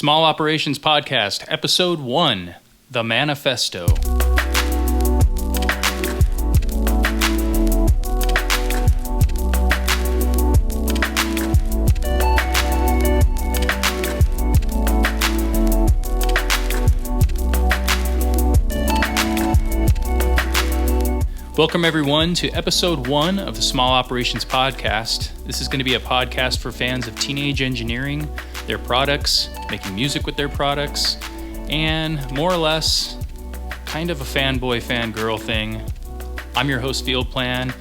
Small Operations Podcast, Episode 1, The Manifesto. Welcome everyone to Episode 1 of the Small Operations Podcast. This is going to be a podcast for fans of teenage engineering, their products, making music with their products, and more or less kind of a fanboy, fangirl thing. I'm your host, Field Plan,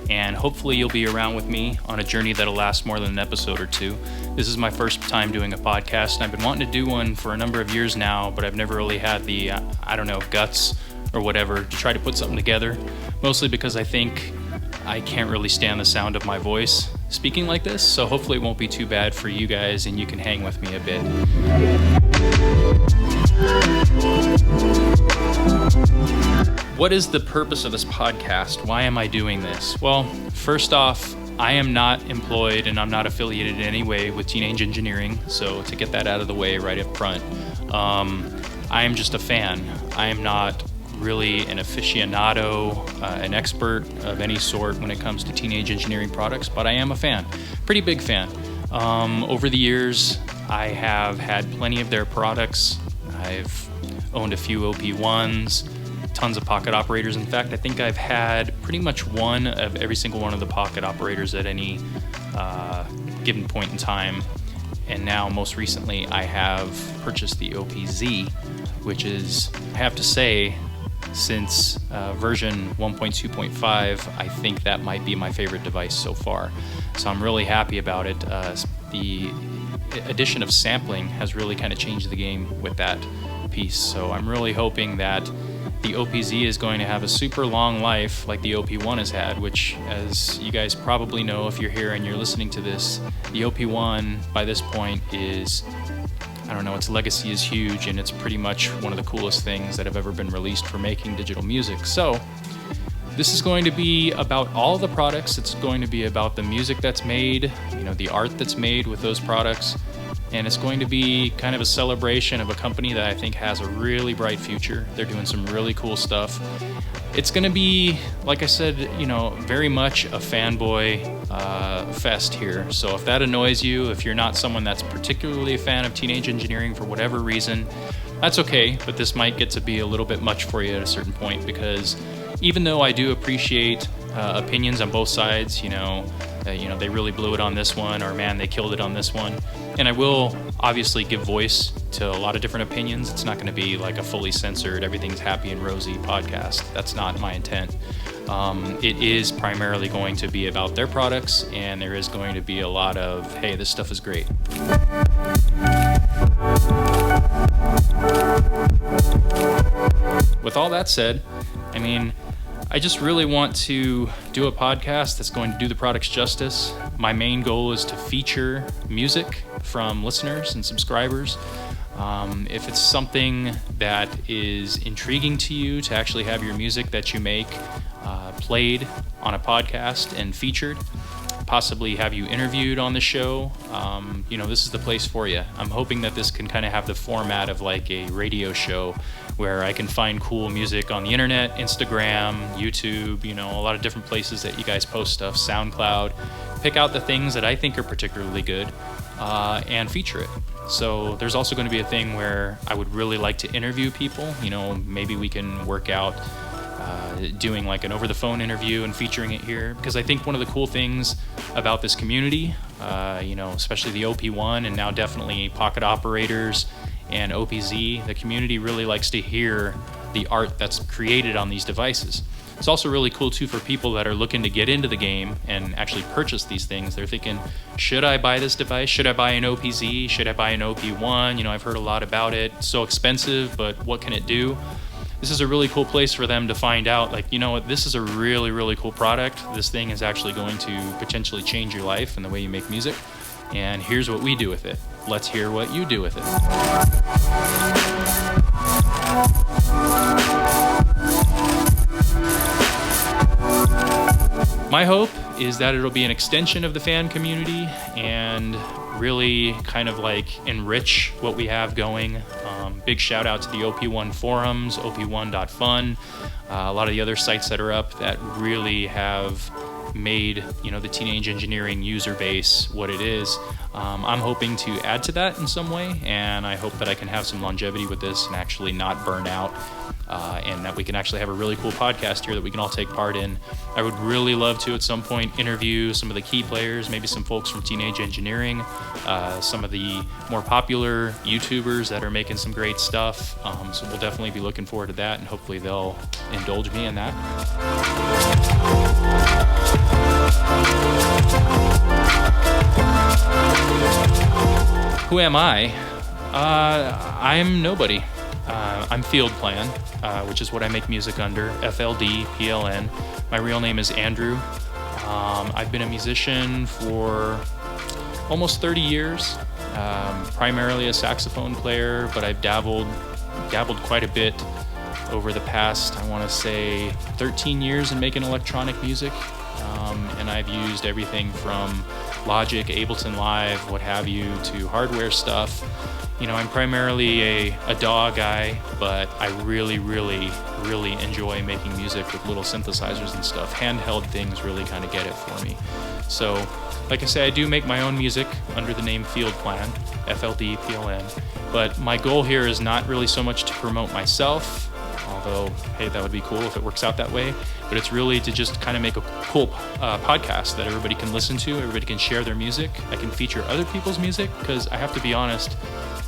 and hopefully you'll be around with me on a journey that'll last more than an episode or two. This is my first time doing a podcast, and I've been wanting to do one for a number of years now, but I've never really had the, guts or whatever to try to put something together. Mostly because I think I can't really stand the sound of my voice speaking like this, so hopefully it won't be too bad for you guys and you can hang with me a bit. What is the purpose of this podcast? Why am I doing this? Well, first off, I am not employed and I'm not affiliated in any way with teenage engineering, so to get that out of the way right up front, I am just a fan. I am not really an aficionado, an expert of any sort when it comes to teenage engineering products, but I am a fan, pretty big fan. Over the years, I have had plenty of their products. I've owned a few OP1s, tons of pocket operators. In fact, I think I've had pretty much one of every single one of the pocket operators at any given point in time. And now, most recently, I have purchased the OPZ, which is, I have to say, since version 1.2.5, I think that might be my favorite device so far. So I'm really happy about it. The addition of sampling has really kind of changed the game with that piece. So I'm really hoping that the OPZ is going to have a super long life like the OP1 has had, which, as you guys probably know if you're here and you're listening to this, the OP1 by this point is, its legacy is huge, and it's pretty much one of the coolest things that have ever been released for making digital music. So this is going to be about all the products. It's going to be about the music that's made, the art that's made with those products, and it's going to be kind of a celebration of a company that I think has a really bright future. They're doing some really cool stuff. It's going to be, like I said, very much a fanboy fest here. So if that annoys you, if you're not someone that's particularly a fan of teenage engineering for whatever reason, that's okay, but this might get to be a little bit much for you at a certain point, because even though I do appreciate opinions on both sides, they really blew it on this one, or man, they killed it on this one. And I will obviously give voice to a lot of different opinions. It's not going to be like a fully censored, everything's happy and rosy podcast. That's not my intent. It is primarily going to be about their products, and there is going to be a lot of, hey, this stuff is great. With all that said, I just really want to do a podcast that's going to do the products justice. My main goal is to feature music from listeners and subscribers. If it's something that is intriguing to you to actually have your music that you make played on a podcast and featured, possibly have you interviewed on the show, this is the place for you. I'm hoping that this can kind of have the format of like a radio show where I can find cool music on the internet, Instagram, YouTube, a lot of different places that you guys post stuff, SoundCloud, pick out the things that I think are particularly good and feature it. So there's also going to be a thing where I would really like to interview people. Maybe we can work out doing like an over-the-phone interview and featuring it here, because I think one of the cool things about this community, especially the OP1 and now definitely pocket operators and OPZ, the community really likes to hear the art that's created on these devices. It's also really cool too for people that are looking to get into the game and actually purchase these things. They're thinking, should I buy this device? Should I buy an OPZ? Should I buy an OP1? I've heard a lot about it. It's so expensive, but what can it do? This is a really cool place for them to find out, this is a really, really cool product. This thing is actually going to potentially change your life and the way you make music. And here's what we do with it. Let's hear what you do with it. My hope is that it'll be an extension of the fan community and really kind of like enrich what we have going. Big shout out to the OP1 forums, op1.fun, a lot of the other sites that are up that really have made the teenage engineering user base what it is. I'm hoping to add to that in some way, and I hope that I can have some longevity with this and actually not burn out, and that we can actually have a really cool podcast here that we can all take part in. I would really love to at some point interview some of the key players, maybe some folks from teenage engineering, some of the more popular YouTubers that are making some great stuff. So we'll definitely be looking forward to that, and hopefully they'll indulge me in that. Who am I? I'm nobody. I'm Field Plan, which is what I make music under, FLDPLN. My real name is Andrew. I've been a musician for almost 30 years, primarily a saxophone player, but I've dabbled quite a bit over the past, I want to say, 13 years in making electronic music. And I've used everything from Logic, Ableton Live, what have you, to hardware stuff. I'm primarily a DAW guy, but I really, really, really enjoy making music with little synthesizers and stuff. Handheld things really kind of get it for me. So, like I say, I do make my own music under the name Field Plan, FLDPLN. But my goal here is not really so much to promote myself, although, hey, that would be cool if it works out that way. But it's really to just kind of make a cool podcast that everybody can listen to, everybody can share their music. I can feature other people's music, because I have to be honest,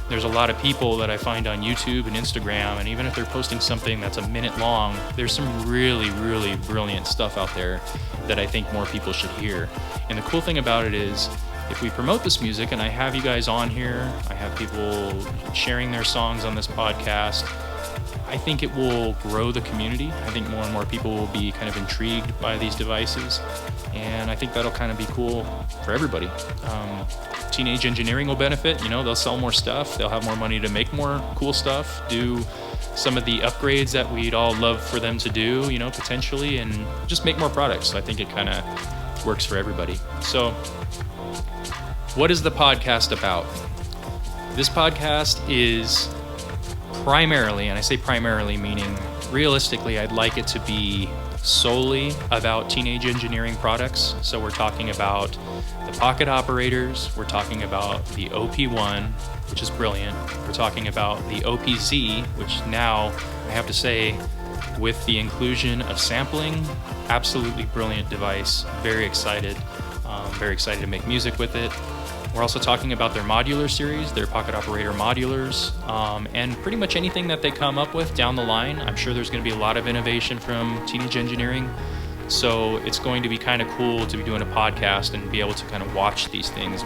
there's a lot of people that I find on YouTube and Instagram, and even if they're posting something that's a minute long, there's some really, really brilliant stuff out there that I think more people should hear. And the cool thing about it is, if we promote this music, and I have you guys on here, I have people sharing their songs on this podcast, I think it will grow the community. I think more and more people will be kind of intrigued by these devices, and I think that'll kind of be cool for everybody. Teenage engineering will benefit. They'll sell more stuff, they'll have more money to make more cool stuff, do some of the upgrades that we'd all love for them to do, potentially, and just make more products. So I think it kind of works for everybody. So what is the podcast about? This podcast is primarily, and I say primarily meaning realistically, I'd like it to be solely about teenage engineering products. So we're talking about the pocket operators, we're talking about the OP1, which is brilliant, we're talking about the OPZ, which now I have to say, with the inclusion of sampling, absolutely brilliant device. Very excited to make music with it. We're also talking about their modular series, their pocket operator modulars, and pretty much anything that they come up with down the line. I'm sure there's going to be a lot of innovation from teenage engineering. So it's going to be kind of cool to be doing a podcast and be able to kind of watch these things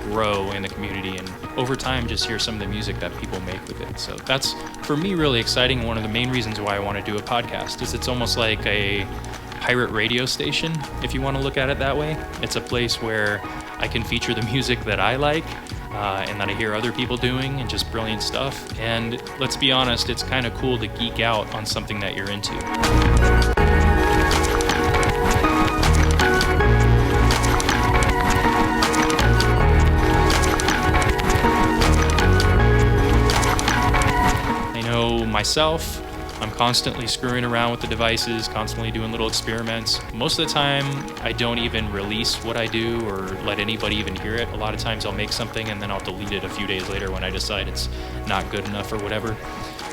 grow in the community, and over time just hear some of the music that people make with it. So that's, for me, really exciting. And one of the main reasons why I want to do a podcast is it's almost like a pirate radio station, if you want to look at it that way. It's a place where I can feature the music that I like, and that I hear other people doing, and just brilliant stuff. And let's be honest, it's kind of cool to geek out on something that you're into. I know myself, I'm constantly screwing around with the devices, constantly doing little experiments. Most of the time, I don't even release what I do or let anybody even hear it. A lot of times I'll make something and then I'll delete it a few days later when I decide it's not good enough or whatever.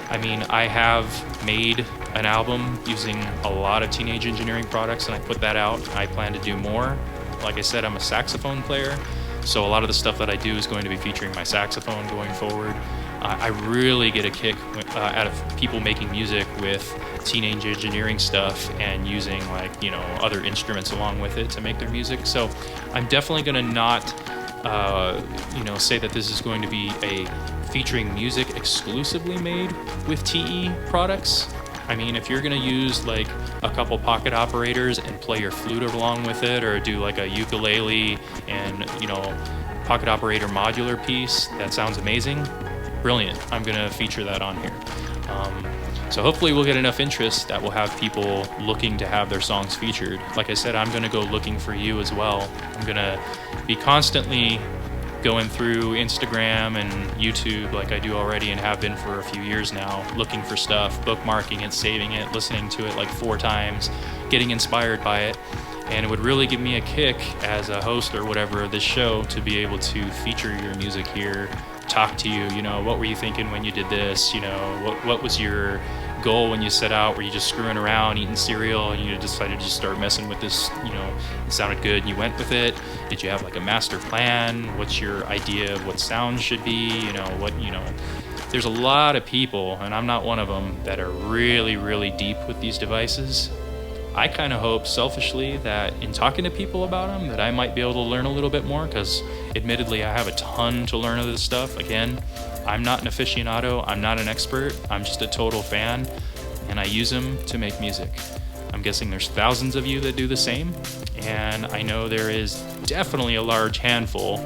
I mean, I have made an album using a lot of teenage engineering products, and I put that out. I plan to do more. Like I said, I'm a saxophone player, so a lot of the stuff that I do is going to be featuring my saxophone going forward. I really get a kick out of people making music with teenage engineering stuff and using other instruments along with it to make their music. So I'm definitely going to not say that this is going to be a featuring music exclusively made with TE products. I mean, if you're going to use like a couple pocket operators and play your flute along with it, or do like a ukulele and pocket operator modular piece, that sounds amazing. Brilliant. I'm going to feature that on here. So hopefully we'll get enough interest that we'll have people looking to have their songs featured. Like I said, I'm going to go looking for you as well. I'm going to be constantly going through Instagram and YouTube like I do already and have been for a few years now, looking for stuff, bookmarking it, saving it, listening to it like 4 times, getting inspired by it. And it would really give me a kick as a host or whatever of this show to be able to feature your music here, talk to you, what were you thinking when you did this? What was your goal when you set out? Were you just screwing around, eating cereal, and you decided to just start messing with this, it sounded good and you went with it? Did you have like a master plan? What's your idea of what sound should be? There's a lot of people, and I'm not one of them, that are really, really deep with these devices. I kind of hope selfishly that in talking to people about them that I might be able to learn a little bit more, because admittedly I have a ton to learn of this stuff. Again, I'm not an aficionado, I'm not an expert, I'm just a total fan, and I use them to make music. I'm guessing there's thousands of you that do the same, and I know there is definitely a large handful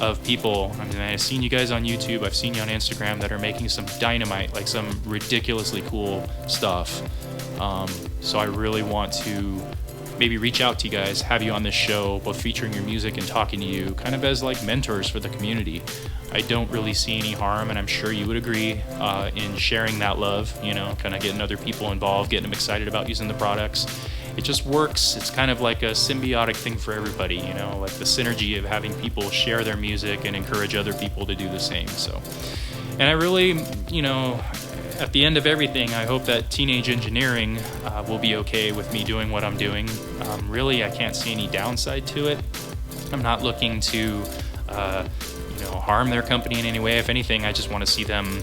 of people. I've seen you guys on YouTube, I've seen you on Instagram that are making some dynamite, like some ridiculously cool stuff. So I really want to maybe reach out to you guys, have you on this show, both featuring your music and talking to you kind of as like mentors for the community. I don't really see any harm, and I'm sure you would agree, in sharing that love, kind of getting other people involved, getting them excited about using the products. It just works. It's kind of like a symbiotic thing for everybody, like the synergy of having people share their music and encourage other people to do the same. So, and I really, at the end of everything, I hope that Teenage Engineering will be okay with me doing what I'm doing. Really, I can't see any downside to it. I'm not looking to, harm their company in any way. If anything, I just want to see them,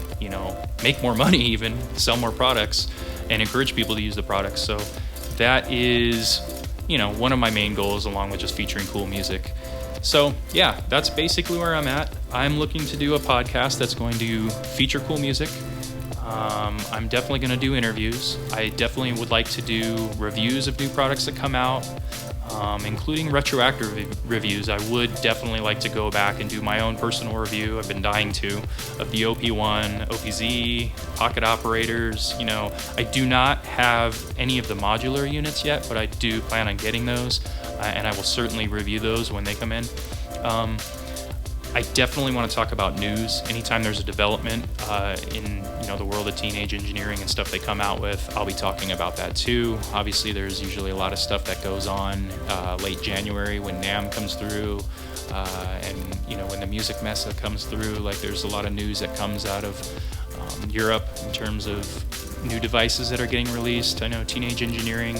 make more money, even sell more products, and encourage people to use the products. So that is, one of my main goals, along with just featuring cool music. So yeah, that's basically where I'm at. I'm looking to do a podcast that's going to feature cool music. I'm definitely going to do interviews. I definitely would like to do reviews of new products that come out, including retroactive reviews. I would definitely like to go back and do my own personal review. I've been dying to, of the OP1, OPZ, pocket operators. I do not have any of the modular units yet, but I do plan on getting those, and I will certainly review those when they come in. I definitely want to talk about news. Anytime there's a development in the world of teenage engineering and stuff they come out with, I'll be talking about that too. Obviously, there's usually a lot of stuff that goes on late January when NAMM comes through, and when the music mesa comes through. Like, there's a lot of news that comes out of Europe in terms of new devices that are getting released. I know Teenage Engineering,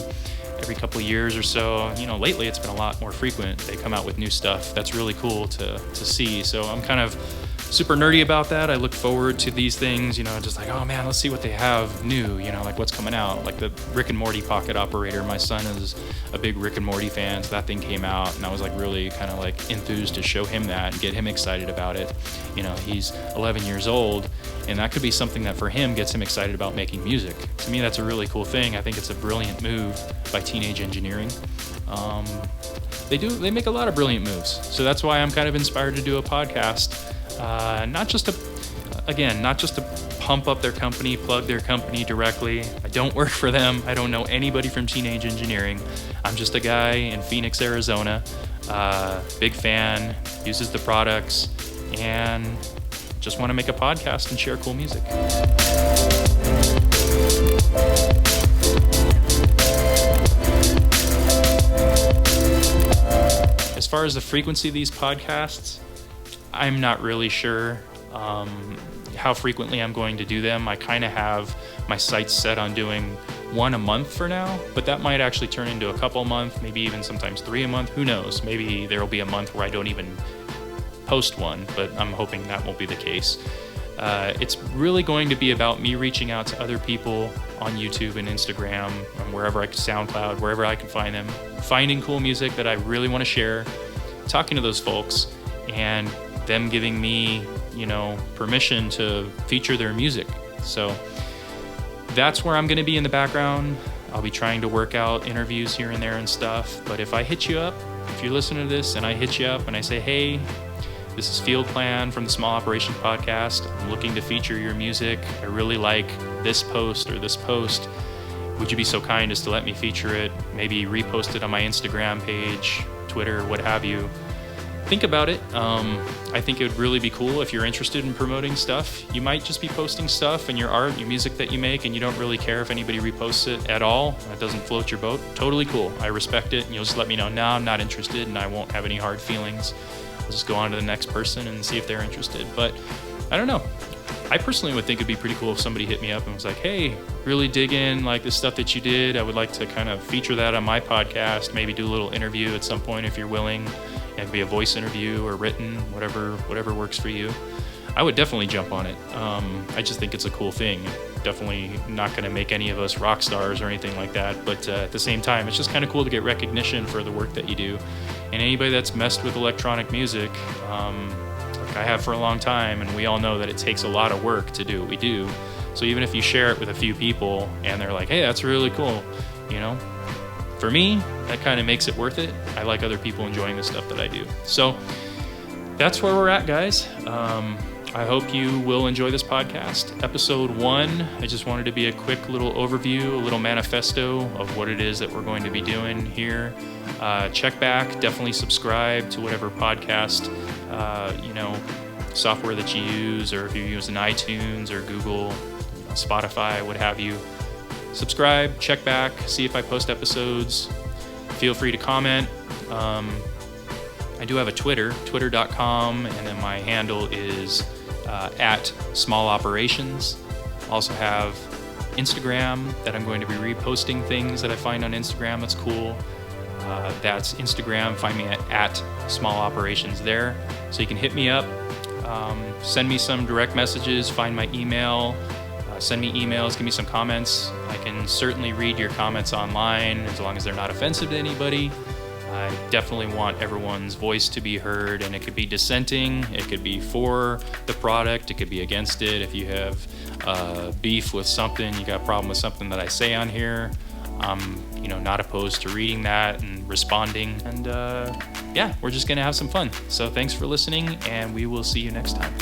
every couple of years or so, lately it's been a lot more frequent. They come out with new stuff that's really cool to see. So I'm kind of super nerdy about that. I look forward to these things, just like, oh man, let's see what they have new, like what's coming out. Like the Rick and Morty pocket operator. My son is a big Rick and Morty fan, so that thing came out, and I was like really kind of like enthused to show him that and get him excited about it. He's 11 years old, and that could be something that for him gets him excited about making music. To me, that's a really cool thing. I think it's a brilliant move by Teenage Engineering. They make a lot of brilliant moves, so that's why I'm kind of inspired to do a podcast. Not just to pump up their company, plug their company directly. I don't work for them. I don't know anybody from Teenage Engineering. I'm just a guy in Phoenix, Arizona, big fan, uses the products, and just want to make a podcast and share cool music. As far as the frequency of these podcasts, I'm not really sure how frequently I'm going to do them. I kind of have my sights set on doing one a month for now, but that might actually turn into a couple a month, maybe even sometimes 3 a month. Who knows? Maybe there will be a month where I don't even post one, but I'm hoping that won't be the case. It's really going to be about me reaching out to other people on YouTube and Instagram and wherever I can, SoundCloud, wherever I can find them, finding cool music that I really want to share, talking to those folks, and them giving me, permission to feature their music. So that's where I'm going to be in the background. I'll be trying to work out interviews here and there and stuff. But if I hit you up, if you're listening to this and I hit you up and I say, hey, This is Field Plan from the Small Operations Podcast. I'm looking to feature your music. I really like this post or this post. Would you be so kind as to let me feature it? Maybe repost it on my Instagram page, Twitter, what have you. Think about it. I think it would really be cool if you're interested in promoting stuff. You might just be posting stuff and your art, your music that you make, and you don't really care if anybody reposts it at all. That doesn't float your boat. Totally cool. I respect it, and you'll just let me know, no, I'm not interested, and I won't have any hard feelings. I'll just go on to the next person and see if they're interested. But I don't know. I personally would think it'd be pretty cool if somebody hit me up and was like, hey, really dig in like the stuff that you did. I would like to kind of feature that on my podcast, maybe do a little interview at some point if you're willing. It could be a voice interview or written, whatever works for you. I would definitely jump on it. I just think it's a cool thing. Definitely not going to make any of us rock stars or anything like that, but at the same time, it's just kind of cool to get recognition for the work that you do. And anybody that's messed with electronic music, like I have for a long time, and we all know that it takes a lot of work to do what we do. So even if you share it with a few people and they're like, hey, that's really cool, you know, for me, that kind of makes it worth it. I like other people enjoying the stuff that I do. So that's where we're at, guys. I hope you will enjoy this podcast. Episode 1, I just wanted to be a quick little overview, a little manifesto of what it is that we're going to be doing here. Check back, definitely subscribe to whatever podcast, software that you use, or if you're using iTunes or Google, Spotify, what have you. Subscribe, check back, see if I post episodes. Feel free to comment. I do have a Twitter, twitter.com, and then my handle is at Small Operations. Also have Instagram that I'm going to be reposting things that I find on Instagram that's cool. That's Instagram. Find me at Small Operations there. So you can hit me up, send me some direct messages, find my email, send me emails, give me some comments. I can certainly read your comments online as long as they're not offensive to anybody. I definitely want everyone's voice to be heard, and it could be dissenting, it could be for the product, it could be against it. If you have beef with something, you got a problem with something that I say on here, I'm not opposed to reading that and responding. And we're just gonna have some fun. So thanks for listening, and we will see you next time.